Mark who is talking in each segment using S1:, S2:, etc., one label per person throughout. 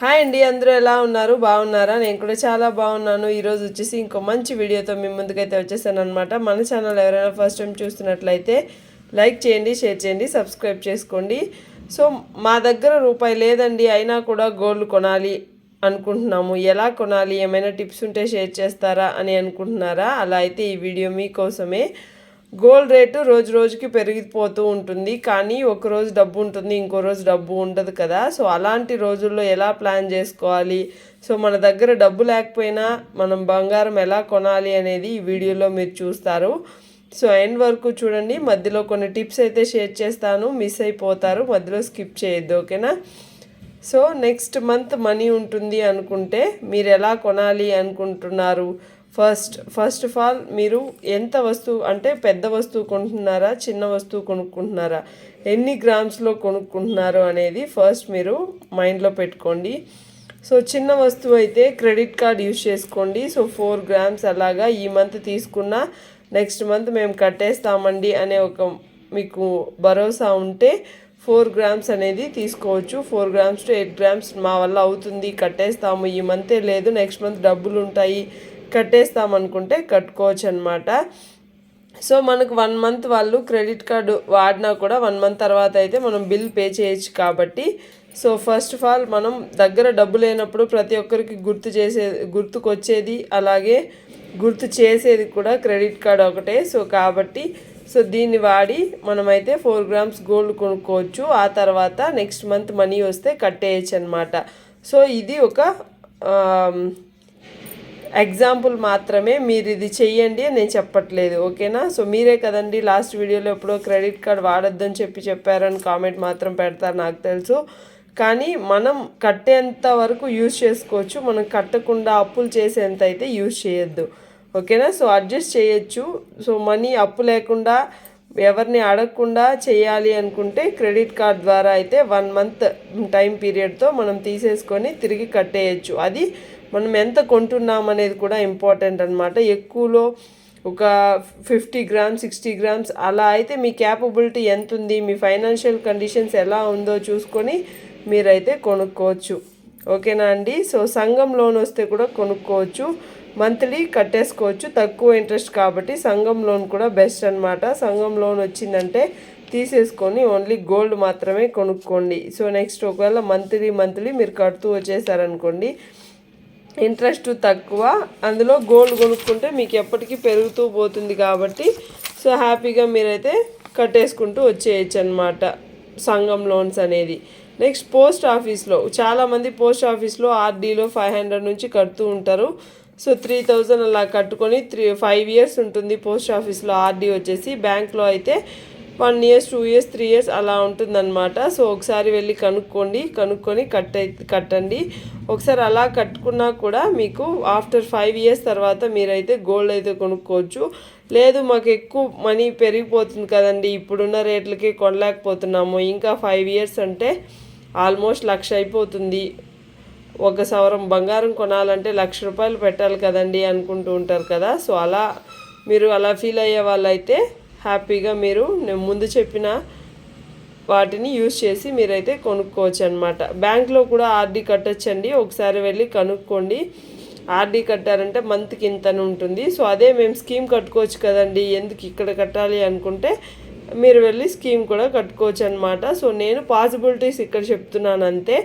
S1: Hi అండి, అందరూ ఎలా ఉన్నారు? బాగున్నారా? నేను కూడా చాలా బాగున్నాను. ఈరోజు వచ్చేసి ఇంకో మంచి వీడియోతో మీ ముందుకైతే వచ్చేసాను అనమాట. మన ఛానల్ ఎవరైనా ఫస్ట్ టైం చూస్తున్నట్లయితే లైక్ చేయండి, షేర్ చేయండి, సబ్స్క్రైబ్ చేసుకోండి. సో మా దగ్గర రూపాయి లేదండి, అయినా కూడా గోల్డ్ కొనాలి అనుకుంటున్నాము. ఎలా కొనాలి, ఏమైనా టిప్స్ ఉంటే షేర్ చేస్తారా అని అనుకుంటున్నారా? అలా అయితే ఈ వీడియో మీకోసమే. గోల్డ్ రేటు రోజు రోజుకి పెరిగిపోతూ ఉంటుంది, కానీ ఒకరోజు డబ్బు ఉంటుంది, ఇంకో రోజు డబ్బు ఉండదు కదా. సో అలాంటి రోజుల్లో ఎలా ప్లాన్ చేసుకోవాలి, సో మన దగ్గర డబ్బు లేకపోయినా మనం బంగారం ఎలా కొనాలి అనేది ఈ వీడియోలో మీరు చూస్తారు. సో ఎండ్ వరకు చూడండి. మధ్యలో కొన్ని టిప్స్ అయితే షేర్ చేస్తాను, మిస్ అయిపోతారు, మధ్యలో స్కిప్ చేయొద్దు, ఓకేనా. సో నెక్స్ట్ మంత్ మనీ ఉంటుంది అనుకుంటే మీరు ఎలా కొనాలి అనుకుంటున్నారు? ఫస్ట్ ఆఫ్ ఆల్ మీరు ఎంత వస్తువు, అంటే పెద్ద వస్తువు కొనుక్కుంటున్నారా, చిన్న వస్తువు కొనుక్కుంటున్నారా, ఎన్ని గ్రామ్స్లో కొనుక్కుంటున్నారు అనేది ఫస్ట్ మీరు మైండ్లో పెట్టుకోండి. సో చిన్న వస్తువు అయితే క్రెడిట్ కార్డ్ యూజ్ చేసుకోండి. సో 4 గ్రామ్స్ అలాగా ఈ మంత్ తీసుకున్న నెక్స్ట్ మంత్ మేము కట్టేస్తామండి అనే ఒక మీకు భరోసా ఉంటే 4 గ్రామ్స్ అనేది తీసుకోవచ్చు. 4 గ్రామ్స్ టు 8 గ్రామ్స్ మా వల్ల అవుతుంది, కట్టేస్తాము, ఈ మంతే లేదు నెక్స్ట్ మంత్ డబ్బులు ఉంటాయి, కట్టేస్తామనుకుంటే కట్టుకోవచ్చు అనమాట. సో మనకు 1 మంత్ వాళ్ళు క్రెడిట్ కార్డు వాడినా కూడా 1 మంత్ తర్వాత అయితే మనం బిల్ పే చేయొచ్చు కాబట్టి. సో ఫస్ట్ ఆఫ్ ఆల్ మనం దగ్గర డబ్బు లేనప్పుడు ప్రతి ఒక్కరికి గుర్తుకొచ్చేది అలాగే గుర్తు చేసేది కూడా క్రెడిట్ కార్డు ఒకటే. సో కాబట్టి దీన్ని వాడి మనమైతే 4 గ్రామ్స్ గోల్డ్ కొనుక్కోవచ్చు. ఆ తర్వాత నెక్స్ట్ మంత్ మనీ వస్తే కట్టేయచ్చు అనమాట. సో ఇది ఒక ఎగ్జాంపుల్ మాత్రమే, మీరు ఇది చెయ్యండి అని నేను చెప్పట్లేదు, ఓకేనా. సో మీరే కదండి లాస్ట్ వీడియోలో ఎప్పుడో క్రెడిట్ కార్డ్ వాడొద్దని చెప్పారని కామెంట్ మాత్రం పెడతారు నాకు తెలుసు. కానీ మనం కట్టేంత వరకు యూజ్ చేసుకోవచ్చు, మనం కట్టకుండా అప్పులు చేసేంత అయితే యూజ్ చేయొద్దు, ఓకేనా. సో అడ్జస్ట్ చేయొచ్చు. సో మనీ అప్పు లేకుండా ఎవరిని అడగకుండా చేయాలి అనుకుంటే క్రెడిట్ కార్డ్ ద్వారా అయితే 1 మంత్ టైం పీరియడ్తో మనం తీసేసుకొని తిరిగి కట్టేయచ్చు. అది మనం ఎంత కొంటున్నాం అనేది కూడా ఇంపార్టెంట్ అనమాట. ఎక్కువలో ఒక 50 గ్రామ్స్ 60 గ్రామ్స్ అలా అయితే మీ క్యాపబిలిటీ ఎంత ఉంది, మీ ఫైనాన్షియల్ కండిషన్స్ ఎలా ఉందో చూసుకొని మీరైతే కొనుక్కోవచ్చు, ఓకేనా అండి. సో సంఘం లోన్ వస్తే కూడా కొనుక్కోవచ్చు, మంత్లీ కట్టేసుకోవచ్చు, తక్కువ ఇంట్రెస్ట్ కాబట్టి సంఘం లోన్ కూడా బెస్ట్ అనమాట. సంఘం లోన్ వచ్చిందంటే తీసేసుకొని ఓన్లీ గోల్డ్ మాత్రమే కొనుక్కోండి. సో నెక్స్ట్ ఒకవేళ మంత్లీ మీరు కడుతూ వచ్చేసారనుకోండి, ఇంట్రెస్ట్ తక్కువ, అందులో గోల్డ్ కొనుక్కుంటే మీకు ఎప్పటికీ పెరుగుతూ పోతుంది కాబట్టి సో హ్యాపీగా మీరైతే కట్టేసుకుంటూ వచ్చేయచ్చు అనమాట సంఘం లోన్స్ అనేది. నెక్స్ట్ పోస్ట్ ఆఫీస్లో చాలామంది పోస్ట్ ఆఫీస్లో ఆర్డీలో 500 నుంచి కడుతూ ఉంటారు. సో 3000 అలా కట్టుకొని 5 ఇయర్స్ ఉంటుంది పోస్ట్ ఆఫీస్లో ఆర్డీ వచ్చేసి. బ్యాంక్లో అయితే 1 ఇయర్ 2 ఇయర్స్ 3 ఇయర్స్ అలా ఉంటుందన్నమాట. సో ఒకసారి వెళ్ళి కనుక్కొని కట్టండి. ఒకసారి అలా కట్టుకున్నా కూడా మీకు ఆఫ్టర్ 5 ఇయర్స్ తర్వాత మీరైతే గోల్డ్ అయితే కొనుక్కోవచ్చు. లేదు మాకు ఎక్కువ మనీ పెరిగిపోతుంది కదండి, ఇప్పుడున్న రేట్లకి కొనలేకపోతున్నాము, ఇంకా 5 ఇయర్స్ అంటే ఆల్మోస్ట్ 1,00,000 అయిపోతుంది, ఒక సవరం బంగారం కొనాలంటే 1,00,000 రూపాయలు పెట్టాలి కదండి అనుకుంటూ ఉంటారు కదా. సో మీరు అలా ఫీల్ అయ్యే వాళ్ళైతే హ్యాపీగా మీరు నేను ముందు చెప్పిన వాటిని యూజ్ చేసి మీరైతే కొనుక్కోవచ్చు అనమాట. బ్యాంక్లో కూడా ఆర్డీ కట్టచ్చండి, ఒకసారి వెళ్ళి కనుక్కోండి. ఆర్డీ కట్టారంటే మంత్కి ఇంతని ఉంటుంది. సో అదే మేము స్కీమ్ కట్టుకోవచ్చు కదండి, ఎందుకు ఇక్కడ కట్టాలి అనుకుంటే మీరు వెళ్ళి స్కీమ్ కూడా కట్టుకోవచ్చు అనమాట. సో నేను పాసిబిలిటీస్ ఇక్కడ చెప్తున్నాను అంతే.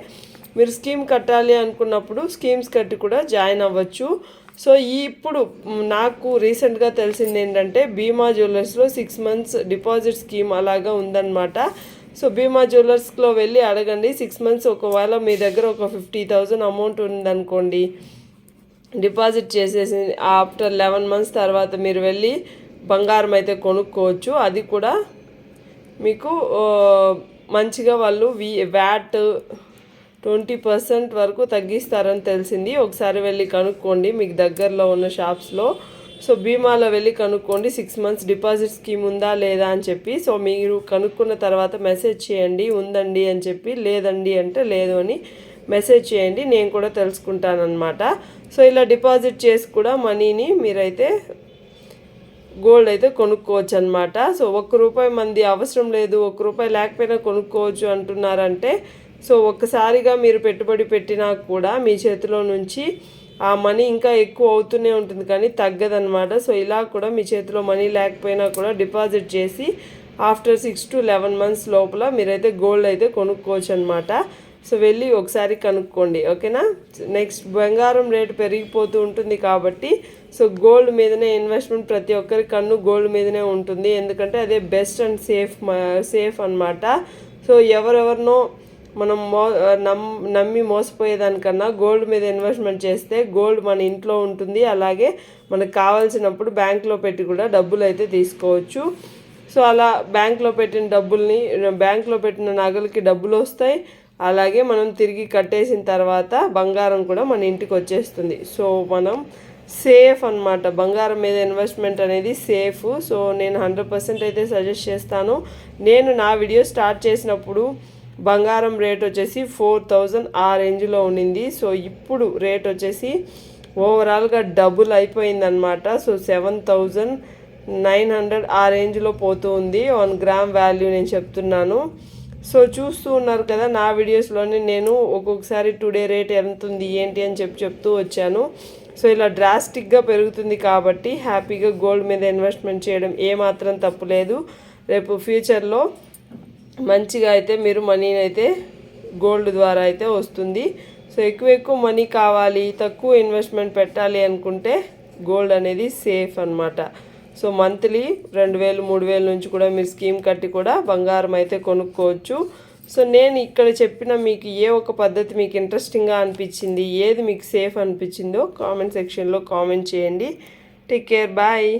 S1: మీరు స్కీమ్ కట్టాలి అనుకున్నప్పుడు స్కీమ్స్ కట్టి కూడా జాయిన్ అవ్వచ్చు. సో ఇప్పుడు నాకు రీసెంట్గా తెలిసింది ఏంటంటే భీమా జ్యువెలర్స్లో 6 మంత్స్ డిపాజిట్ స్కీమ్ అలాగా ఉందన్నమాట. సో భీమా జ్యువెలర్స్లో వెళ్ళి అడగండి. 6 మంత్స్ ఒకవేళ మీ దగ్గర ఒక 50,000 అమౌంట్ ఉందనుకోండి, డిపాజిట్ చేసేసి ఆఫ్టర్ 11 మంత్స్ తర్వాత మీరు వెళ్ళి బంగారం అయితే కొనుక్కోవచ్చు. అది కూడా మీకు మంచిగా వాళ్ళు వ్యాట్ 20% వరకు తగ్గిస్తారని తెలిసింది. ఒకసారి వెళ్ళి కనుక్కోండి మీకు దగ్గరలో ఉన్న షాప్స్లో. సో భీమాలో వెళ్ళి కనుక్కోండి 6 మంత్స్ డిపాజిట్ స్కీమ్ ఉందా లేదా అని చెప్పి. సో మీరు కనుక్కున్న తర్వాత మెసేజ్ చేయండి ఉందండి అని చెప్పి, లేదండి అంటే లేదు అని మెసేజ్ చేయండి, నేను కూడా తెలుసుకుంటానమాట. సో ఇలా డిపాజిట్ చేసి కూడా మనీని మీరైతే గోల్డ్ అయితే కొనుక్కోవచ్చు అనమాట. సో ₹1 మంది అవసరం లేదు, ₹1 లేకపోయినా కొనుక్కోవచ్చు అంటున్నారంటే సో ఒక్కసారిగా మీరు పెట్టుబడి పెట్టినా కూడా మీ చేతిలో నుంచి ఆ మనీ ఇంకా ఎక్కువ అవుతూనే ఉంటుంది కానీ తగ్గదనమాట. సో ఇలా కూడా మీ చేతిలో మనీ లేకపోయినా కూడా డిపాజిట్ చేసి ఆఫ్టర్ 6 to 11 months లోపల మీరైతే గోల్డ్ అయితే కొనుక్కోవచ్చు అనమాట. సో వెళ్ళి ఒకసారి కనుక్కోండి, ఓకేనా. నెక్స్ట్ బంగారం రేటు పెరిగిపోతూ ఉంటుంది కాబట్టి సో గోల్డ్ మీదనే ఇన్వెస్ట్మెంట్, ప్రతి ఒక్కరి కన్ను గోల్డ్ మీదనే ఉంటుంది. ఎందుకంటే అదే బెస్ట్ అండ్ సేఫ్ అనమాట. సో ఎవరెవరినో మనం నమ్మి మోసపోయేదానికన్నా గోల్డ్ మీద ఇన్వెస్ట్మెంట్ చేస్తే గోల్డ్ మన ఇంట్లో ఉంటుంది. అలాగే మనకు కావాల్సినప్పుడు బ్యాంక్లో పెట్టి కూడా డబ్బులు అయితే తీసుకోవచ్చు. సో అలా బ్యాంక్లో పెట్టిన నగలకి డబ్బులు వస్తాయి. అలాగే మనం తిరిగి కట్టేసిన తర్వాత బంగారం కూడా మన ఇంటికి వచ్చేస్తుంది. సో మనం సేఫ్ అనమాట. బంగారం మీద ఇన్వెస్ట్మెంట్ అనేది సేఫ్. సో నేను 100% అయితే సజెస్ట్ చేస్తాను. నేను నా వీడియో స్టార్ట్ చేసినప్పుడు బంగారం రేట్ వచ్చేసి 4000 ఆ రేంజ్లో ఉండింది. సో ఇప్పుడు రేట్ వచ్చేసి ఓవరాల్గా డబుల్ అయిపోయిందనమాట. సో 7900 ఆ రేంజ్లో పోతూ ఉంది 1 గ్రామ్ వాల్యూ నేను చెప్తున్నాను. సో చూస్తూ ఉన్నారు కదా, నా వీడియోస్లోనే నేను ఒక్కొక్కసారి టుడే రేట్ ఎంత ఉంది ఏంటి అని చెప్తూ వచ్చాను. సో ఇలా డ్రాస్టిక్గా పెరుగుతుంది కాబట్టి హ్యాపీగా గోల్డ్ మీద ఇన్వెస్ట్మెంట్ చేయడం ఏమాత్రం తప్పులేదు. రేపు ఫ్యూచర్లో మంచిగా అయితే మీరు మనీని అయితే గోల్డ్ ద్వారా అయితే వస్తుంది. సో ఎక్కువ మనీ కావాలి, తక్కువ ఇన్వెస్ట్మెంట్ పెట్టాలి అనుకుంటే గోల్డ్ అనేది సేఫ్ అనమాట. సో మంత్లీ 2000-3000 నుంచి కూడా మీరు స్కీమ్ కట్టి కూడా బంగారం అయితే కొనుక్కోవచ్చు. సో నేను ఇక్కడ చెప్పిన మీకు ఏ ఒక పద్ధతి మీకు ఇంట్రెస్టింగ్గా అనిపించింది, ఏది మీకు సేఫ్ అనిపించిందో కామెంట్ సెక్షన్లో కామెంట్ చేయండి. Take care, bye.